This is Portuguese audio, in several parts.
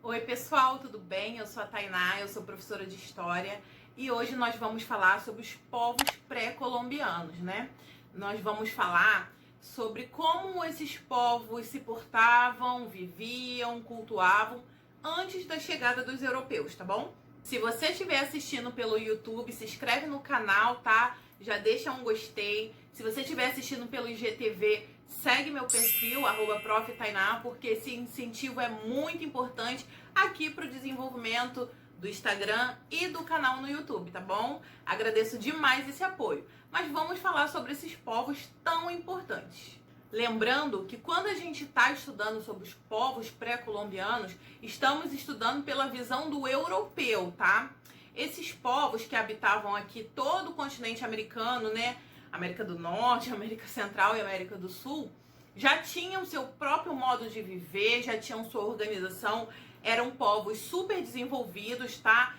Oi pessoal, tudo bem? Eu sou a Tainá, eu sou professora de História e hoje nós vamos falar sobre os povos pré-colombianos, né? Nós vamos falar sobre como esses povos se portavam, viviam, cultuavam antes da chegada dos europeus, tá bom? Se você estiver assistindo pelo YouTube, se inscreve no canal, tá? Já deixa um gostei. Se você estiver assistindo pelo IGTV, segue meu perfil, @Prof. Tainá, porque esse incentivo é muito importante aqui para o desenvolvimento do Instagram e do canal no YouTube, tá bom? Agradeço demais esse apoio. Mas vamos falar sobre esses povos tão importantes. Lembrando que quando a gente está estudando sobre os povos pré-colombianos, estamos estudando pela visão do europeu, tá? Esses povos que habitavam aqui todo o continente americano, né? América do Norte, América Central e América do Sul, já tinham seu próprio modo de viver, já tinham sua organização, eram povos super desenvolvidos, tá?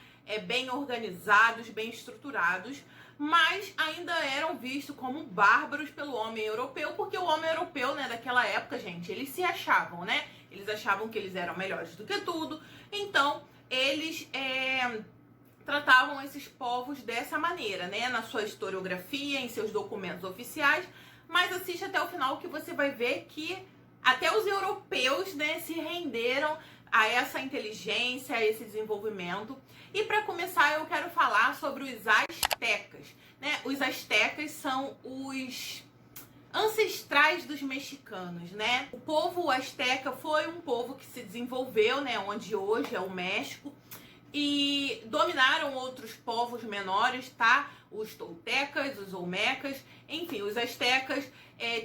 Bem organizados, bem estruturados, mas ainda eram vistos como bárbaros pelo homem europeu, porque o homem europeu, né, daquela época, gente, eles se achavam, né? Eles achavam que eles eram melhores do que tudo, então eles tratavam esses povos dessa maneira, né? Na sua historiografia, em seus documentos oficiais, mas assiste até o final que você vai ver que até os europeus, né, se renderam a essa inteligência, a esse desenvolvimento. E para começar, eu quero falar sobre os astecas, né? Os astecas são os ancestrais dos mexicanos, né? O povo asteca foi um povo que se desenvolveu, né, onde hoje é o México, e dominaram outros povos menores, tá? Os toltecas, os olmecas, enfim, os astecas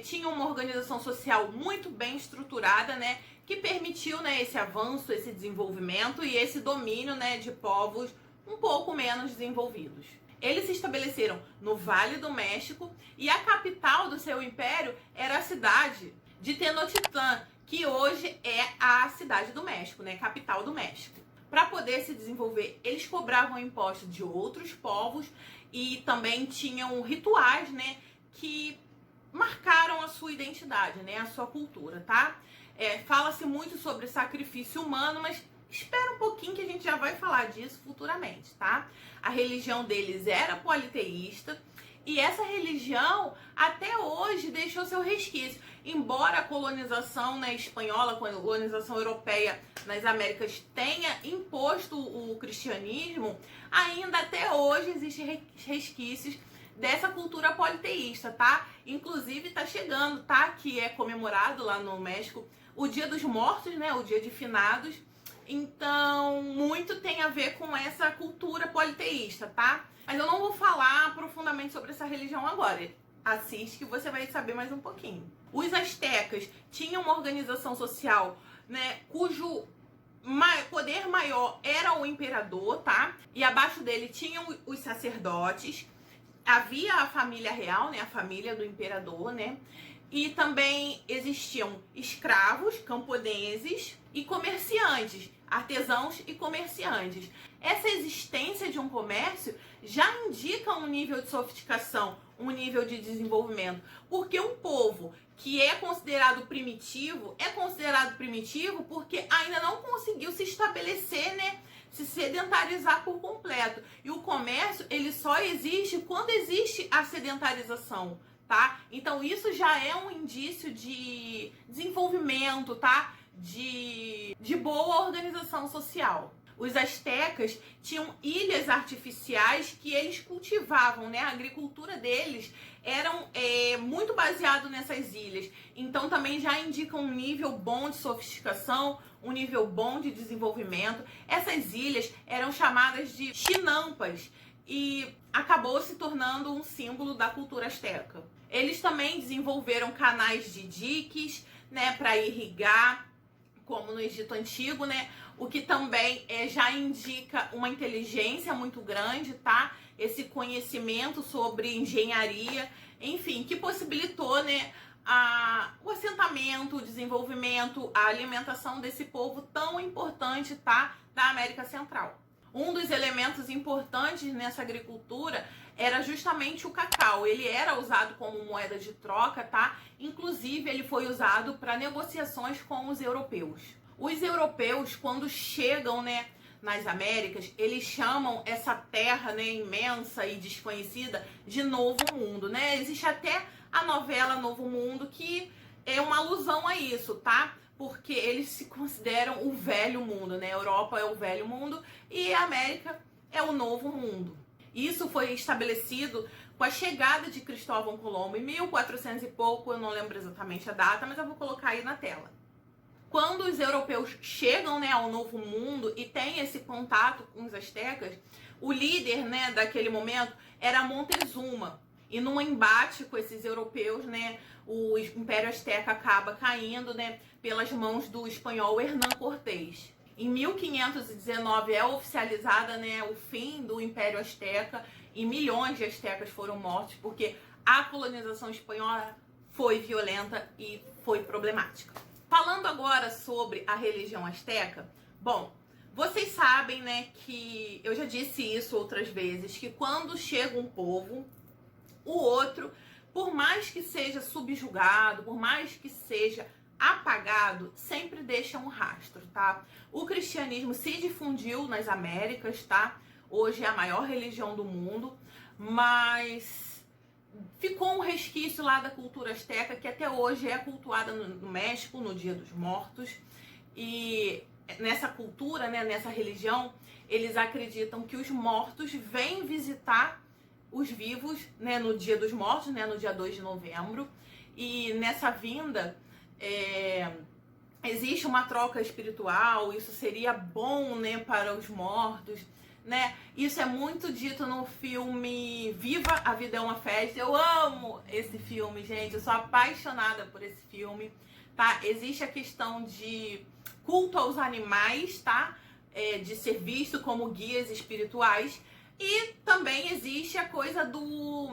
tinham uma organização social muito bem estruturada, né? Que permitiu, né, esse avanço, esse desenvolvimento e esse domínio, né, de povos um pouco menos desenvolvidos. Eles se estabeleceram no Vale do México e a capital do seu império era a cidade de Tenochtitlan, que hoje é a cidade do México, né? Capital do México. Para poder se desenvolver, eles cobravam impostos de outros povos e também tinham rituais, né, que marcaram a sua identidade, né, a sua cultura, tá? Fala-se muito sobre sacrifício humano, mas espera um pouquinho que a gente já vai falar disso futuramente, tá? A religião deles era politeísta e essa religião até hoje deixou seu resquício. Embora a colonização, né, espanhola, a colonização europeia nas Américas tenha imposto o cristianismo, ainda até hoje existem resquícios dessa cultura politeísta, tá? Inclusive tá chegando, tá? Que é comemorado lá no México o Dia dos Mortos, né? O Dia de Finados. Então, muito tem a ver com essa cultura politeísta, tá? Mas eu não vou falar profundamente sobre essa religião agora. Assiste que você vai saber mais um pouquinho. Os astecas tinham uma organização social, né, cujo poder maior era o imperador, tá? E abaixo dele tinham os sacerdotes. Havia a família real, né, a família do imperador, né? E também existiam escravos, camponeses e comerciantes, artesãos e comerciantes. Essa existência de um comércio já indica um nível de sofisticação, um nível de desenvolvimento, porque um povo que é considerado primitivo porque ainda não conseguiu se estabelecer, né, se sedentarizar por completo. E o comércio, ele só existe quando existe a sedentarização, tá? Então isso já é um indício de desenvolvimento, tá? De boa organização social. Os astecas tinham ilhas artificiais que eles cultivavam, né? A agricultura deles era muito baseado nessas ilhas. Então também já indica um nível bom de sofisticação, um nível bom de desenvolvimento. Essas ilhas eram chamadas de chinampas e acabou se tornando um símbolo da cultura asteca. Eles também desenvolveram canais de diques, né, para irrigar, como no Egito Antigo, né? O que também já indica uma inteligência muito grande, tá? Esse conhecimento sobre engenharia, enfim, que possibilitou, né, o assentamento, o desenvolvimento, a alimentação desse povo tão importante, tá? Da América Central. Um dos elementos importantes nessa agricultura era justamente o cacau. Ele era usado como moeda de troca, tá? Inclusive, ele foi usado para negociações com os europeus. Os europeus, quando chegam, né, nas Américas, eles chamam essa terra, né, imensa e desconhecida de Novo Mundo, né? Existe até a novela Novo Mundo, que é uma alusão a isso, tá? Porque eles se consideram o velho mundo, né? A Europa é o velho mundo e a América é o novo mundo. Isso foi estabelecido com a chegada de Cristóvão Colombo em 1400 e pouco, eu não lembro exatamente a data, mas eu vou colocar aí na tela. Quando os europeus chegam, né, ao Novo Mundo e têm esse contato com os astecas, o líder, né, daquele momento era Montezuma. E num embate com esses europeus, né, o Império Azteca acaba caindo, né, pelas mãos do espanhol Hernán Cortés. Em 1519 é oficializada, né, o fim do Império Azteca e milhões de astecas foram mortos porque a colonização espanhola foi violenta e foi problemática. Falando agora sobre a religião asteca, bom, vocês sabem, né, que eu já disse isso outras vezes, que quando chega um povo, o outro, por mais que seja subjugado, por mais que seja apagado, sempre deixa um rastro, tá? O cristianismo se difundiu nas Américas, tá? Hoje é a maior religião do mundo, mas ficou um resquício lá da cultura asteca que até hoje é cultuada no México, no Dia dos Mortos. E nessa cultura, né, nessa religião, eles acreditam que os mortos vêm visitar os vivos, né, no Dia dos Mortos, né, no dia 2 de novembro. E nessa vinda existe uma troca espiritual, isso seria bom, né, para os mortos, né? Isso é muito dito no filme Viva a Vida é uma Festa. Eu amo esse filme, gente, eu sou apaixonada por esse filme, tá? Existe a questão de culto aos animais, tá? De ser visto como guias espirituais, e também existe a coisa do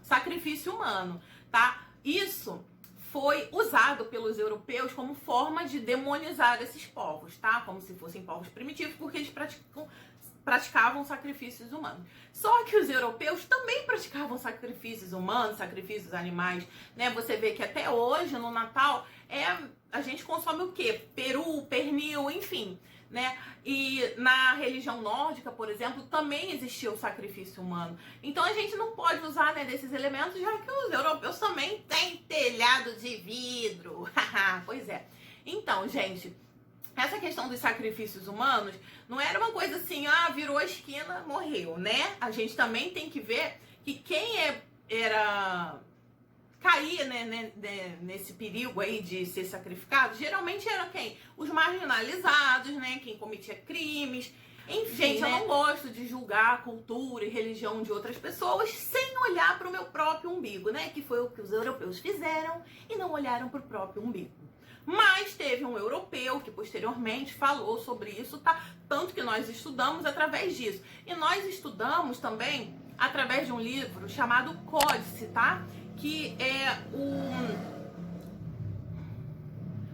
sacrifício humano, tá? Isso foi usado pelos europeus como forma de demonizar esses povos, tá? Como se fossem povos primitivos, porque eles praticavam sacrifícios humanos. Só que os europeus também praticavam sacrifícios humanos, sacrifícios animais, né? Você vê que até hoje, no Natal, a gente consome o quê? Peru, pernil, enfim, né? E na religião nórdica, por exemplo, também existia o sacrifício humano. Então a gente não pode usar, né, desses elementos, já que os europeus também têm telhado de vidro. Pois é. Então, gente, essa questão dos sacrifícios humanos não era uma coisa assim, virou a esquina, morreu, né? A gente também tem que ver que quem caía, né, nesse perigo aí de ser sacrificado, geralmente era quem? Os marginalizados, né? Quem cometia crimes. Enfim, gente, né? Eu não gosto de julgar a cultura e religião de outras pessoas sem olhar para o meu próprio umbigo, né? Que foi o que os europeus fizeram e não olharam para o próprio umbigo. Mas teve um europeu que posteriormente falou sobre isso, tá? Tanto que nós estudamos através disso. E nós estudamos também através de um livro chamado Códice, tá? Que é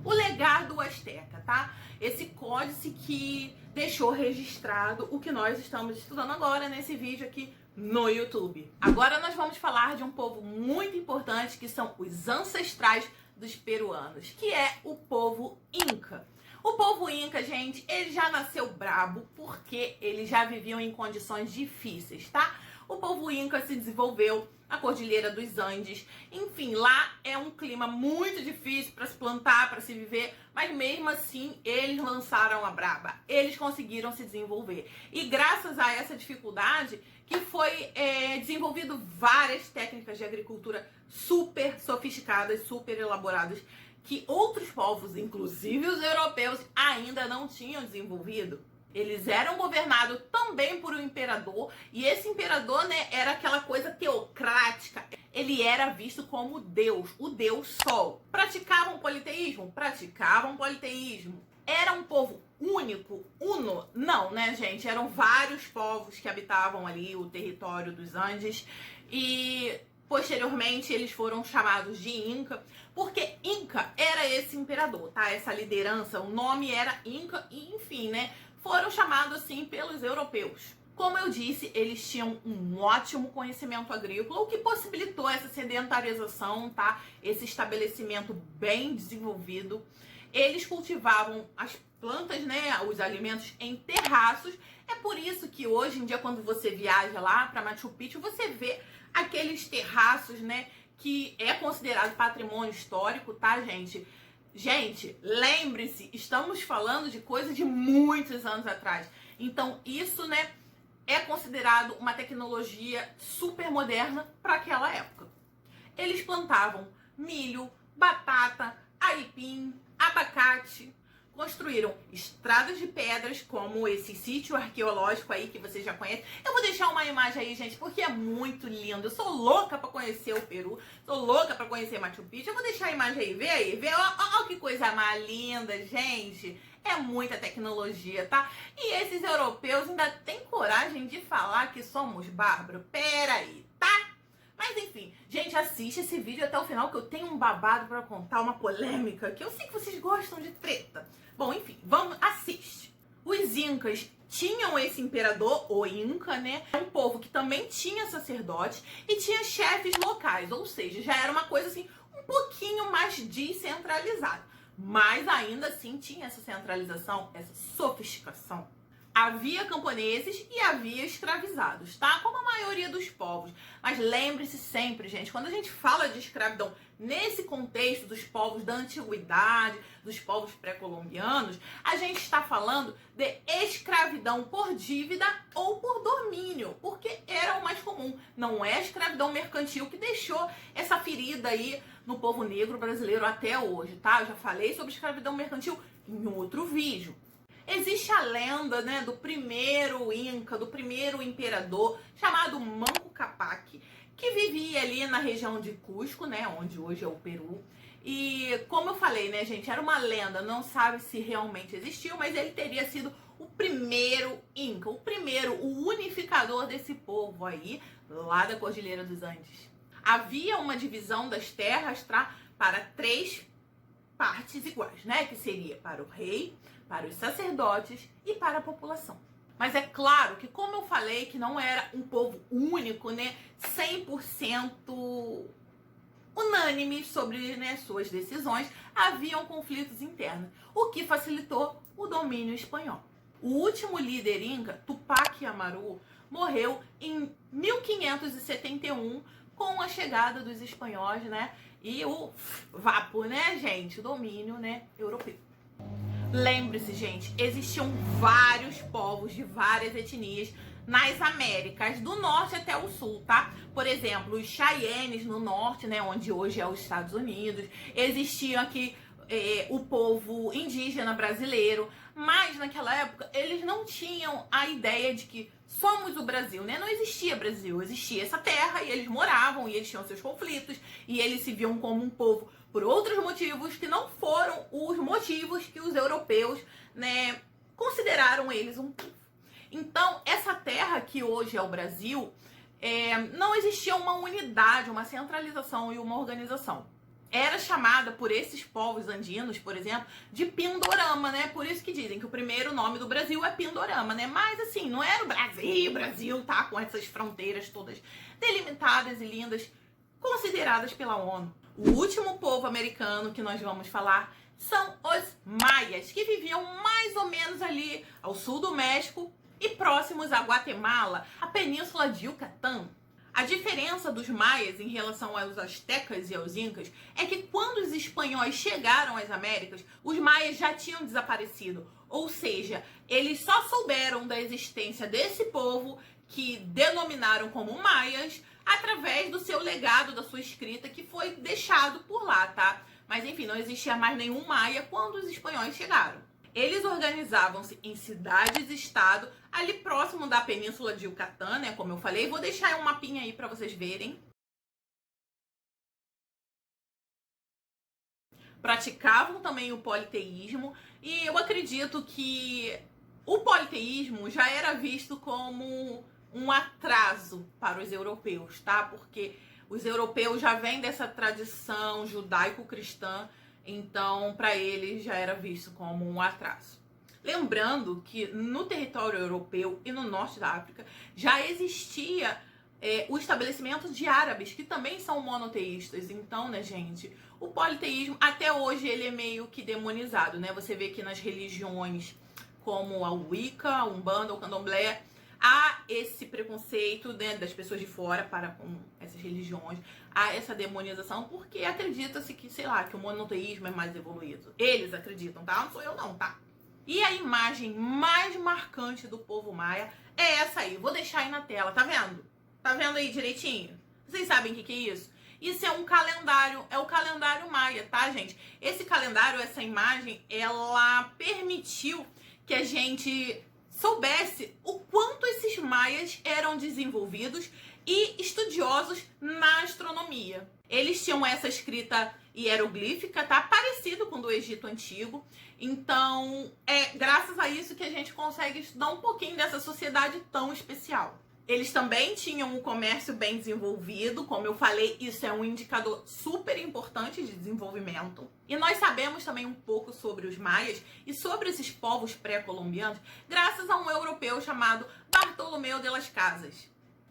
o legado asteca, tá? Esse códice que deixou registrado o que nós estamos estudando agora nesse vídeo aqui no YouTube. Agora nós vamos falar de um povo muito importante, que são os ancestrais dos peruanos, que é o povo Inca. O povo Inca, gente, ele já nasceu brabo porque eles já viviam em condições difíceis, tá? O povo Inca se desenvolveu na Cordilheira dos Andes. Enfim, lá é um clima muito difícil para se plantar, para se viver, mas mesmo assim eles lançaram a braba. Eles conseguiram se desenvolver. E graças a essa dificuldade que foi desenvolvido várias técnicas de agricultura super sofisticadas, super elaboradas, que outros povos, inclusive os europeus, ainda não tinham desenvolvido. Eles eram governados também por um imperador, e esse imperador, né, era aquela coisa teocrática. Ele era visto como Deus, o Deus Sol. Praticavam politeísmo? Praticavam politeísmo. Era um povo único, uno? Não, né, gente? Eram vários povos que habitavam ali o território dos Andes, e posteriormente eles foram chamados de Inca, porque Inca era esse imperador, tá? Essa liderança, o nome era Inca, e enfim, né, foram chamados assim pelos europeus. Como eu disse, eles tinham um ótimo conhecimento agrícola, o que possibilitou essa sedentarização, tá? Esse estabelecimento bem desenvolvido. Eles cultivavam as plantas, né, os alimentos em terraços. É por isso que hoje em dia, quando você viaja lá para Machu Picchu, você vê aqueles terraços, né, que é considerado patrimônio histórico, tá, gente? Gente, lembre-se, estamos falando de coisa de muitos anos atrás. Então, isso, né, é considerado uma tecnologia super moderna para aquela época. Eles plantavam milho, batata, aipim, abacate, construíram estradas de pedras, como esse sítio arqueológico aí que você já conhece. Eu vou deixar uma imagem aí, gente, porque é muito lindo. Eu sou louca para conhecer o Peru, sou louca para conhecer Machu Picchu. Eu vou deixar a imagem aí, vê, ó, que coisa mais linda, gente. É muita tecnologia, tá? E esses europeus ainda têm coragem de falar que somos bárbaros. Pera aí, tá? Mas enfim, gente, assiste esse vídeo até o final que eu tenho um babado pra contar, uma polêmica, que eu sei que vocês gostam de treta. Bom, enfim, vamos, assiste. Os incas tinham esse imperador, o Inca, né? Um povo que também tinha sacerdotes e tinha chefes locais, ou seja, já era uma coisa assim, um pouquinho mais descentralizada. Mas ainda assim tinha essa centralização, essa sofisticação. Havia camponeses e havia escravizados, tá? Como a maioria dos povos. Mas lembre-se sempre, gente, quando a gente fala de escravidão nesse contexto dos povos da antiguidade, dos povos pré-colombianos, a gente está falando de escravidão por dívida ou por domínio, porque era o mais comum. Não é a escravidão mercantil que deixou essa ferida aí no povo negro brasileiro até hoje, tá? Eu já falei sobre escravidão mercantil em outro vídeo. Existe a lenda, né, do primeiro Inca, do primeiro imperador, chamado Manco Cápac, que vivia ali na região de Cusco, né, onde hoje é o Peru. E como eu falei, né, gente, era uma lenda, não sabe se realmente existiu, mas ele teria sido o primeiro Inca, o primeiro, o unificador desse povo aí, lá da Cordilheira dos Andes. Havia uma divisão das terras para 3 partes iguais, né, que seria para o rei, para os sacerdotes e para a população. Mas é claro que, como eu falei, que não era um povo único, né, 100% unânime sobre, né, suas decisões, haviam conflitos internos, o que facilitou o domínio espanhol. O último líder inca, Tupac Amaru, morreu em 1571 com a chegada dos espanhóis, né, e o vapo, né, gente, o domínio, né, europeu. Lembre-se, gente, existiam vários povos de várias etnias nas Américas, do norte até o sul, tá? Por exemplo, os Cheyennes no norte, né, onde hoje é os Estados Unidos. Existiam aqui o povo indígena brasileiro, mas naquela época eles não tinham a ideia de que somos o Brasil, né? Não existia Brasil, existia essa terra e eles moravam e eles tinham seus conflitos e eles se viam como um povo por outros motivos que não foram os motivos que os europeus, né, consideraram eles um povo. Então, essa terra que hoje é o Brasil, não existia uma unidade, uma centralização e uma organização. Era chamada por esses povos andinos, por exemplo, de Pindorama, né? Por isso que dizem que o primeiro nome do Brasil é Pindorama, né? Mas assim, não era o Brasil, tá? Com essas fronteiras todas delimitadas e lindas, consideradas pela ONU. O último povo americano que nós vamos falar são os maias, que viviam mais ou menos ali ao sul do México e próximos a Guatemala, a península de Yucatán. A diferença dos maias em relação aos astecas e aos incas é que quando os espanhóis chegaram às Américas, os maias já tinham desaparecido. Ou seja, eles só souberam da existência desse povo, que denominaram como maias, através do seu legado, da sua escrita, que foi deixado por lá, tá? Mas enfim, não existia mais nenhum maia quando os espanhóis chegaram. Eles organizavam-se em cidades-estado, ali próximo da península de Yucatán, né, como eu falei. Vou deixar um mapinha aí para vocês verem. Praticavam também o politeísmo, e eu acredito que o politeísmo já era visto como um atraso para os europeus, tá? Porque os europeus já vêm dessa tradição judaico-cristã, então para eles já era visto como um atraso. Lembrando que no território europeu e no norte da África já existia o estabelecimento de árabes, que também são monoteístas. Então, né, gente, o politeísmo, até hoje, ele é meio que demonizado, né? Você vê que nas religiões como a Wicca, a Umbanda, o Candomblé, há esse preconceito, né, das pessoas de fora para com essas religiões, há essa demonização, porque acredita-se que, sei lá, que o monoteísmo é mais evoluído. Eles acreditam, tá? Não sou eu não, tá? E a imagem mais marcante do povo maia é essa aí. Vou deixar aí na tela, tá vendo? Tá vendo aí direitinho? Vocês sabem o que é isso? Isso é um calendário, é o calendário maia, tá, gente? Esse calendário, essa imagem, ela permitiu que a gente soubesse o quanto esses maias eram desenvolvidos e estudiosos na astronomia. Eles tinham essa escrita hieroglífica, tá? Parecido com o do Egito Antigo. Então, é graças a isso que a gente consegue estudar um pouquinho dessa sociedade tão especial. Eles também tinham um comércio bem desenvolvido, como eu falei, isso é um indicador super importante de desenvolvimento. E nós sabemos também um pouco sobre os maias e sobre esses povos pré-colombianos, graças a um europeu chamado Bartolomeu de las Casas.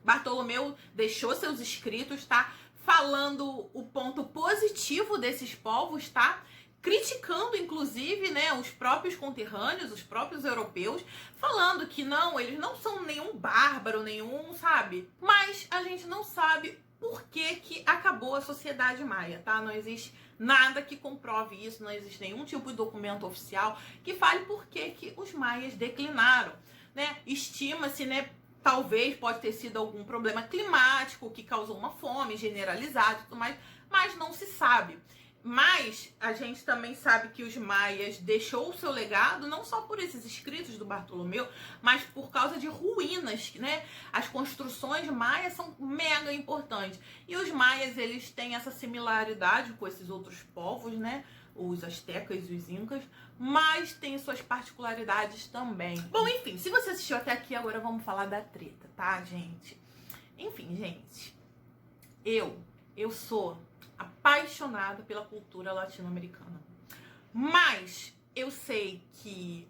Bartolomeu deixou seus escritos, tá? Falando o ponto positivo desses povos, tá? Criticando, inclusive, né, os próprios conterrâneos, os próprios europeus, falando que não, eles não são nenhum bárbaro, nenhum, sabe? Mas a gente não sabe por que acabou a sociedade maia, tá? Não existe nada que comprove isso, não existe nenhum tipo de documento oficial que fale por que os maias declinaram, né? Estima-se, né, talvez pode ter sido algum problema climático que causou uma fome generalizada e tudo mais, mas não se sabe. Mas a gente também sabe que os maias deixou o seu legado não só por esses escritos do Bartolomeu, mas por causa de ruínas, né? As construções maias são mega importantes. E os maias, eles têm essa similaridade com esses outros povos, né? Os astecas e os incas, mas tem suas particularidades também. Bom, enfim, se você assistiu até aqui, agora vamos falar da treta, tá, gente? Enfim, gente, eu sou apaixonada pela cultura latino-americana. Mas eu sei que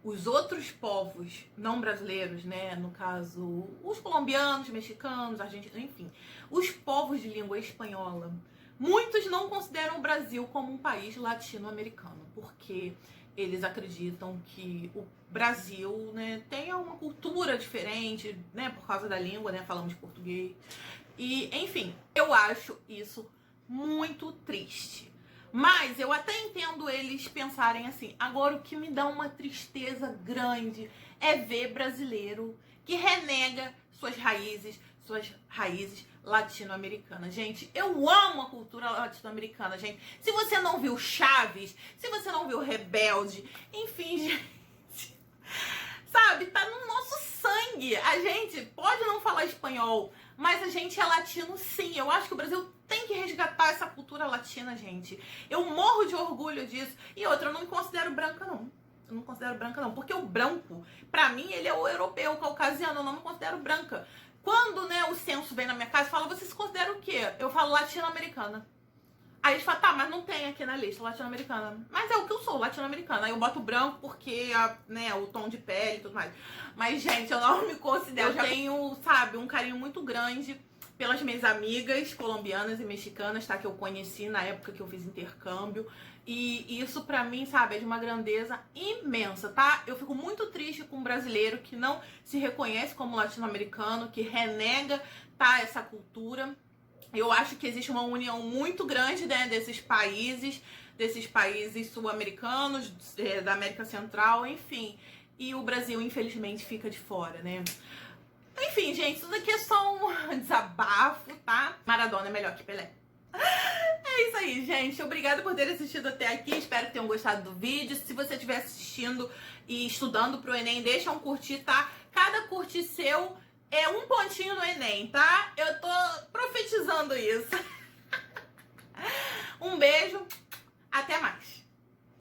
os outros povos não brasileiros, né, no caso, os colombianos, mexicanos, argentinos, enfim, os povos de língua espanhola, muitos não consideram o Brasil como um país latino-americano, porque eles acreditam que o Brasil, né, tem uma cultura diferente, né, por causa da língua, né, falamos português. E, enfim, eu acho isso muito triste. Mas eu até entendo eles pensarem assim. Agora, o que me dá uma tristeza grande é ver brasileiro que renega suas raízes latino-americanas. Gente, eu amo a cultura latino-americana, gente. Se você não viu Chaves, se você não viu Rebelde, enfim, gente, sabe, tá no nosso sangue. A gente pode não falar espanhol, mas a gente é latino sim. Eu acho que o Brasil tem que resgatar essa cultura latina, gente. Eu morro de orgulho disso. E outra, eu não me considero branca, não. Eu não me considero branca, não. Porque o branco, pra mim, ele é o europeu, o caucasiano. Eu não me considero branca. Quando, né, o censo vem na minha casa e fala, você se considera o quê? Eu falo latino-americana. Aí eles falam, tá, mas não tem aqui na lista latino-americana. Mas é o que eu sou, latino-americana. Aí eu boto branco porque, né, o tom de pele e tudo mais. Mas, gente, eu não me considero. Eu já tenho, sabe, um carinho muito grande pelas minhas amigas colombianas e mexicanas, tá? Que eu conheci na época que eu fiz intercâmbio. E isso pra mim, sabe, é de uma grandeza imensa, tá? Eu fico muito triste com um brasileiro que não se reconhece como latino-americano, que renega, tá, essa cultura. Eu acho que existe uma união muito grande, né, desses países sul-americanos, da América Central, enfim. E o Brasil, infelizmente, fica de fora, né? Enfim, gente, isso daqui é só um desabafo, tá? Maradona é melhor que Pelé. É isso aí, gente. Obrigada por ter assistido até aqui. Espero que tenham gostado do vídeo. Se você estiver assistindo e estudando pro Enem, deixa um curtir, tá? Cada curtir seu é um pontinho no Enem, tá? Eu tô profetizando isso. Um beijo. Até mais.